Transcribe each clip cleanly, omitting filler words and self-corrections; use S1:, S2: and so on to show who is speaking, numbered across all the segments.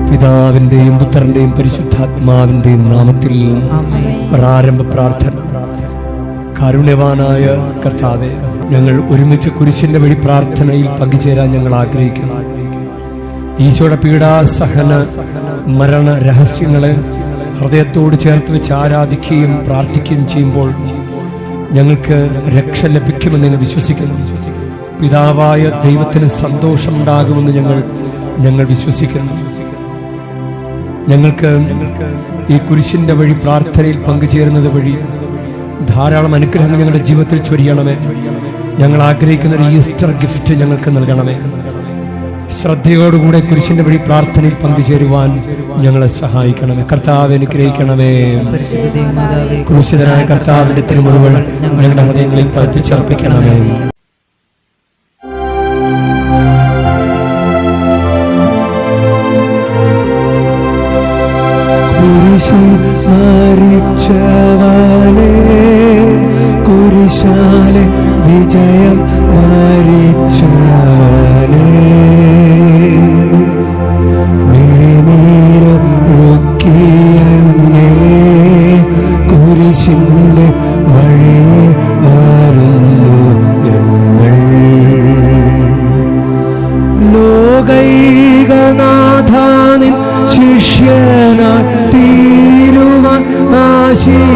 S1: പിതാവിന്റെയും പുത്രന്റെയും പരിശുദ്ധാത്മാവിന്റെയും നാമത്തിൽ പ്രാരംഭ പ്രാർത്ഥന. കാരുണ്യവാനായ കർത്താവേ, ഞങ്ങൾ ഒരുമിച്ച് കുരിശിന്റെ വഴി പ്രാർത്ഥനയിൽ പങ്കുചേരാൻ ഞങ്ങൾ ആഗ്രഹിക്കുന്നു. ഈശോയുടെ പീഡാസഹന മരണ രഹസ്യങ്ങളെ ഹൃദയത്തോട് ചേർത്ത് വെച്ച് ആരാധിക്കുകയും പ്രാർത്ഥിക്കുകയും ചെയ്യുമ്പോൾ ഞങ്ങൾക്ക് രക്ഷ ലഭിക്കുമെന്ന് ഞങ്ങൾ വിശ്വസിക്കുന്നു. പിതാവായ ദൈവത്തിന് സന്തോഷമുണ്ടാകുമെന്ന് ഞങ്ങൾ വിശ്വസിക്കുന്നു. ഞങ്ങൾക്ക് ഈ കുരിശിന്റെ വഴി പ്രാർത്ഥനയിൽ പങ്കുചേരുന്നത് വഴി ധാരാളം അനുഗ്രഹങ്ങൾ ഞങ്ങളുടെ ജീവിതത്തിൽ ചൊരിയണമേ. ഞങ്ങൾ ആഗ്രഹിക്കുന്ന ഒരു ഈസ്റ്റർ ഗിഫ്റ്റ് ഞങ്ങൾക്ക് നൽകണമേ. ശ്രദ്ധയോടുകൂടെ കുരിശിന്റെ വഴി പ്രാർത്ഥനയിൽ പങ്കുചേരുവാൻ ഞങ്ങളെ സഹായിക്കണമേ. കർത്താവ് അനുഗ്രഹിക്കണമേ. ക്രൂശിതനായ കർത്താവിന്റെ തിരുമുറിവുകൾ ഞങ്ങളുടെ ഹൃദയങ്ങളിൽ പതിപ്പിച്ചർപ്പിക്കണമേ.
S2: കുരിശിൽ മരിച്ചവനെ, കുരിശാലെ വിജയം വരിച്ചവനെ, മിഴിനീരൊഴുക്കിയെന്നെ കുരിശിന്റെ വഴി വരുന്നു ഞങ്ങൾ. ലോകൈകനാഥാനിൻ ശിഷ്യനായി തീരുവാൻ ആശിപ്പോലെന്നുമെന്നും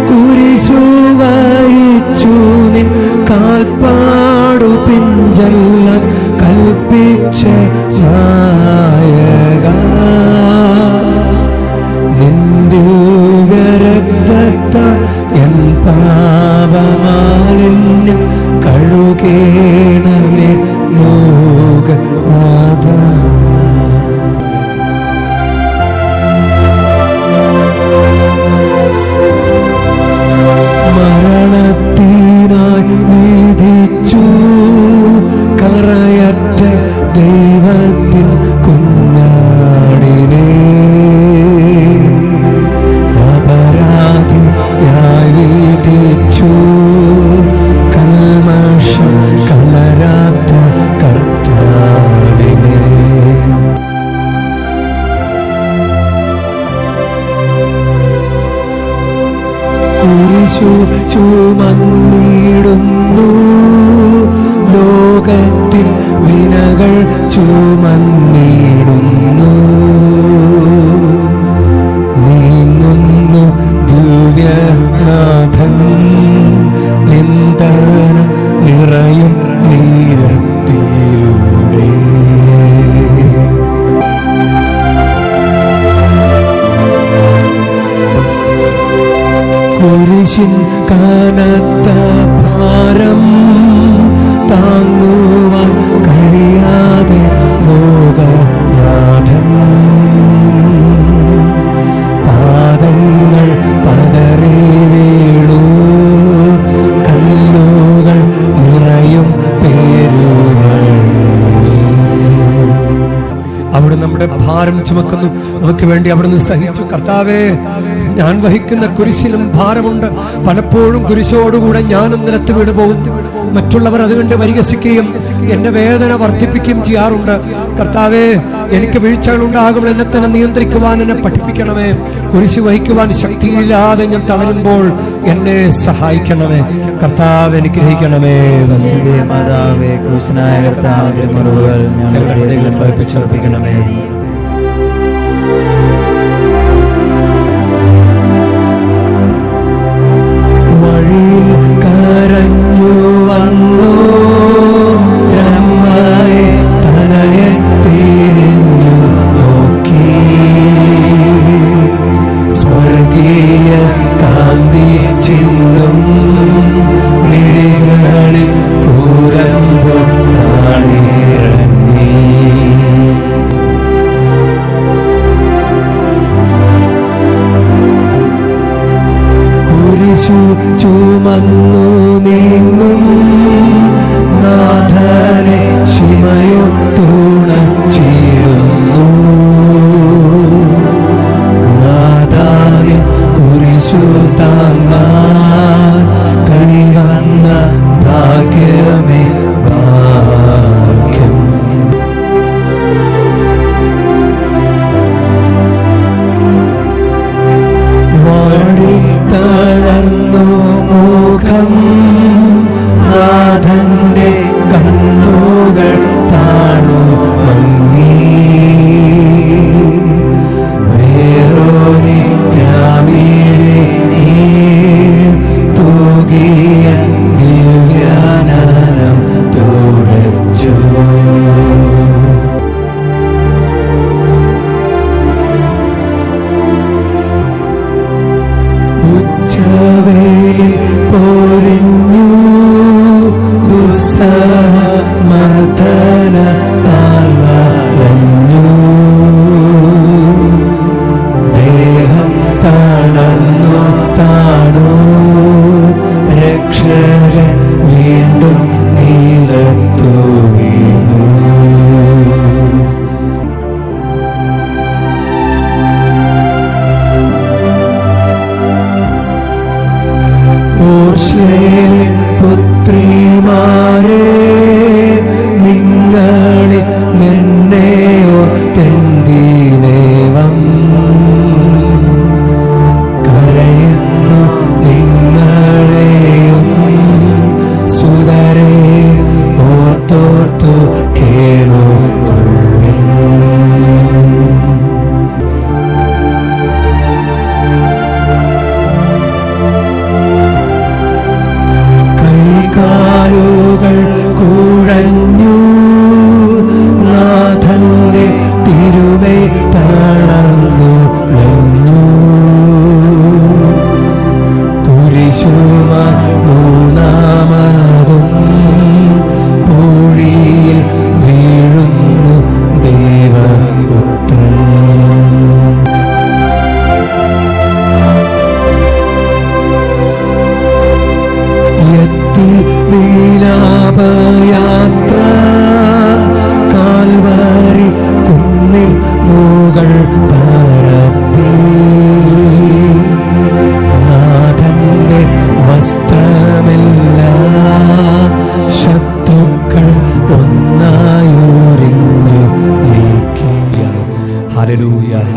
S2: കുരിശു വഹിച്ചു നിൻ കാൽപ്പാടു പിഞ്ചെല്ലാൻ കൽപ്പിച്ച നായക, നിന്ദുരക്തത്താൽ എൻ പാപമാലിന്യം കഴുകേണമേ ലോകനാഥ. മരണത്തിനായി വിധിച്ചു കറയറ്റ ദൈവത്തിൻ കുഞ്ഞാടിനെ, അപരാധിയായി വിധിച്ചു കൽമഷം കലരാത്ത കർത്താവിനെ. കുരിശു ചുമന്നിടുന്നു ലോകത്തിൻ വിനകൾ ചുമന്നിടുന്നു, നീങ്ങുന്നു ദിവ്യനാഥൻ നിന്ദനം നിറയും നീരത്തിലൂടെ. കുരിശിൻ കനത്ത ഭാരം താങ്ങുവാൻ കഴിയാതെ ലോകനാഥൻ പാദങ്ങൾ പതറി വീണു, കല്ലുകൾ നിറയും പേരുകൾ. അവിടെ നമ്മുടെ ഭാരം ചുമക്കുന്നു, നമുക്ക് വേണ്ടി അവിടുന്ന് സഹിച്ചു. കർത്താവേ, ഞാൻ വഹിക്കുന്ന കുരിശിലും ഭാരമുണ്ട്. പലപ്പോഴും കുരിശോടുകൂടെ ഞാനും നിലത്ത് വീണ് പോകുന്നു. മറ്റുള്ളവർ അതുകൊണ്ട് പരിഹസിക്കുകയും എന്റെ വേദന വർദ്ധിപ്പിക്കുകയും ചെയ്യാറുണ്ട്. കർത്താവേ, എനിക്ക് വീഴ്ചകൾ ഉണ്ടാകുമ്പോൾ എന്നെ തന്നെ നിയന്ത്രിക്കുവാൻ എന്നെ പഠിപ്പിക്കണമേ. കുരിശ് വഹിക്കുവാൻ ശക്തിയില്ലാതെ ഞാൻ തളരുമ്പോൾ എന്നെ സഹായിക്കണമേ. കർത്താവ് അനുഗ്രഹിക്കണമേ.
S3: മാതാവേ, ക്രൂശനായ കർത്താവിന്റെ മുറിവുകൾ ഞങ്ങളുടെ ഹൃദയങ്ങളിൽ പതിപ്പിച്ചർപ്പിക്കണമേ.
S2: വഴിയിൽ കരഞ്ഞു വന്നു രമ്മായി തനയൻ തിരിഞ്ഞു നോക്കി, സ്വർഗീയ കാന്തി ചിന്തും മിഴികളിൽ കൂരമ്പു താണിറങ്ങി. കുരിശു ചുമന്നു നീ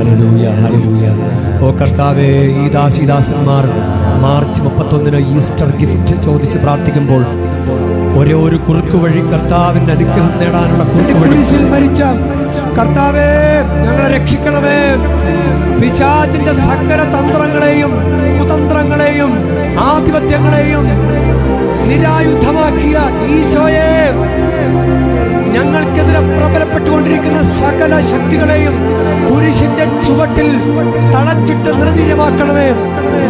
S1: ഹല്ലേലൂയ, ഹല്ലേലൂയ. ഓ കർത്താവേ, ഈ ദാസീദാസന്മാർ മാർച്ച് 31 ഈസ്റ്റർ ഗിഫ്റ്റ് ചോദിച്ച് പ്രാർത്ഥിക്കുമ്പോൾ ഒരേ ഒരു കുറുക്ക് വഴി, കർത്താവിന്റെ അനുഗ്രഹം നേടാനുള്ള കുറുക്ക് വഴി മരിച്ച കർത്താവേ, ഞങ്ങളെ രക്ഷിക്കണമേ. പിശാചിന്റെ സകല തന്ത്രങ്ങളെയും കുതന്ത്രങ്ങളെയും ആധിപത്യങ്ങളെയും നിരായുധമാക്കിയ ഈശോയെ, ഞങ്ങൾക്കെതിരെ പ്രബലപ്പെട്ടുകൊണ്ടിരിക്കുന്ന സകല ശക്തികളെയും കുരിശിന്റെ ചുവട്ടിൽ തളച്ചിട്ട് നിർവീര്യമാക്കണമേ.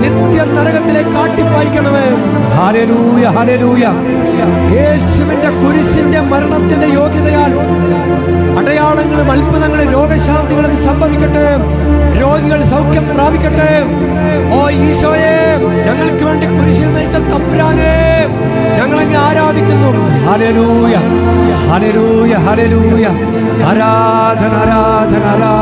S1: നിത്യ നരകത്തിലേക്ക് ആട്ടിപ്പായിക്കണമേ. Hallelujah, hallelujah. യേശുവിന്റെ കുരിശിന്റെ മരണത്തിന്റെ യോഗ്യതയാൽ അടയാളങ്ങളും അത്ഭുതങ്ങളും രോഗശാന്തികളും സംഭവിക്കട്ടെ. രോഗികൾ സൗഖ്യം പ്രാപിക്കട്ടെ. ഓ ഈശോയെ, ഞങ്ങൾക്ക് വേണ്ടി കുരിശിൽ മരിച്ച തമ്പുരാനെ, ഞങ്ങളങ്ങ് ആരാധിക്കുന്നു. Hallelujah, hallelujah, hallelujah. ആരാധന, ആരാധന, ആരാധന.